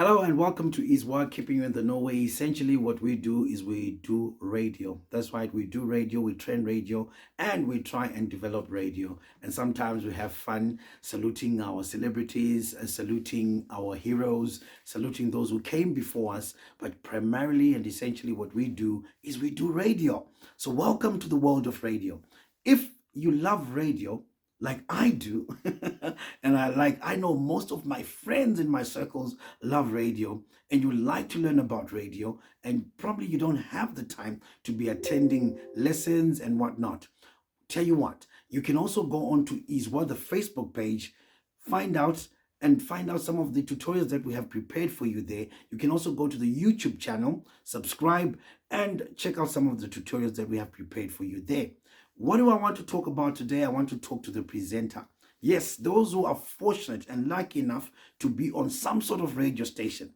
Hello and welcome to Izwa, keeping you in the know way. Essentially, what we do is we do radio. That's right, we do radio, we train radio, and we try and develop radio. And sometimes we have fun saluting our celebrities, saluting our heroes, saluting those who came before us. But primarily and essentially, what we do is we do radio. So, welcome to the world of radio. If you love radio, like I do, and I know most of my friends in my circles love radio, and you like to learn about radio, and probably you don't have the time to be attending lessons and whatnot. Tell you what, you can also go on to Izwa, the Facebook page, find out find out some of the tutorials that we have prepared for you there. You can also go to the YouTube channel, subscribe, and check out some of the tutorials that we have prepared for you there. What do I want to talk about today? I want to talk to the presenter. Yes, those who are fortunate and lucky enough to be on some sort of radio station.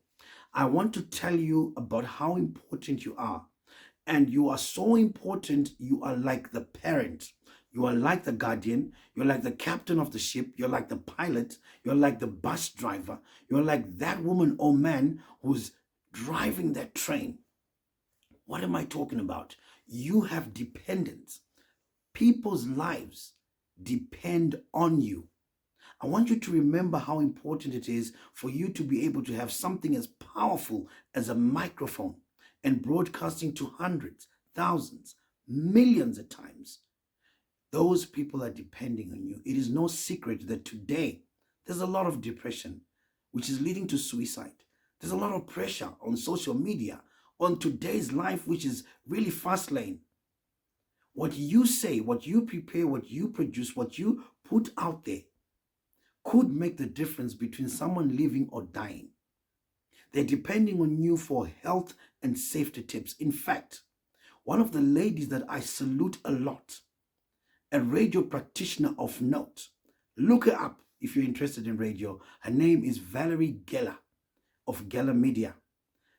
I want to tell you about how important you are. And you are so important, you are like the parent. You are like the guardian. You're like the captain of the ship. You're like the pilot. You're like the bus driver. You're like that woman or man who's driving that train. What am I talking about? You have dependents. People's lives depend on you. I want you to remember how important it is for you to be able to have something as powerful as a microphone and broadcasting to hundreds, thousands, millions at times. Those people are depending on you. It is no secret that today there's a lot of depression, which is leading to suicide. There's a lot of pressure on social media, on today's life, which is really fast lane. What you say, what you prepare, what you produce, what you put out there could make the difference between someone living or dying. They're depending on you for health and safety tips. In fact, one of the ladies that I salute a lot, a radio practitioner of note, look her up if you're interested in radio. Her name is Valerie Geller of Geller Media.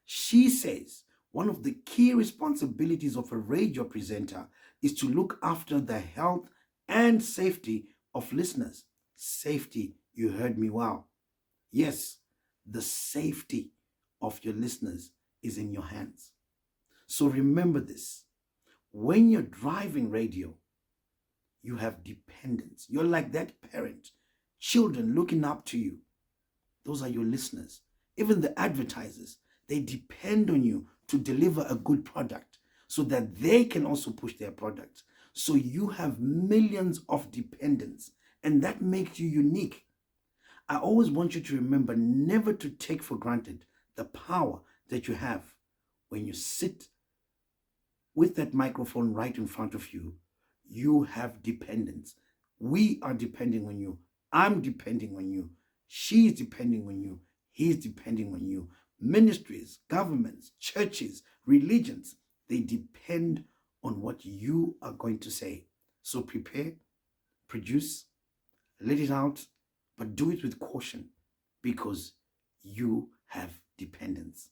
She says one of the key responsibilities of a radio presenter is to look after the health and safety of listeners. Safety, you heard me well. Yes, the safety of your listeners is in your hands. So remember this. When you're driving radio, you have dependents. You're like that parent, children looking up to you. Those are your listeners. Even the advertisers, they depend on you to deliver a good product so that they can also push their product. So you have millions of dependents, and that makes you unique. I always want you to remember never to take for granted the power that you have when you sit with that microphone right in front of you. You have dependents. We are depending on you. I'm depending on you. She's depending on you. He's depending on you. Ministries, governments, churches, religions, they depend on what you are going to say. So prepare, produce, let it out, but do it with caution because you have dependence.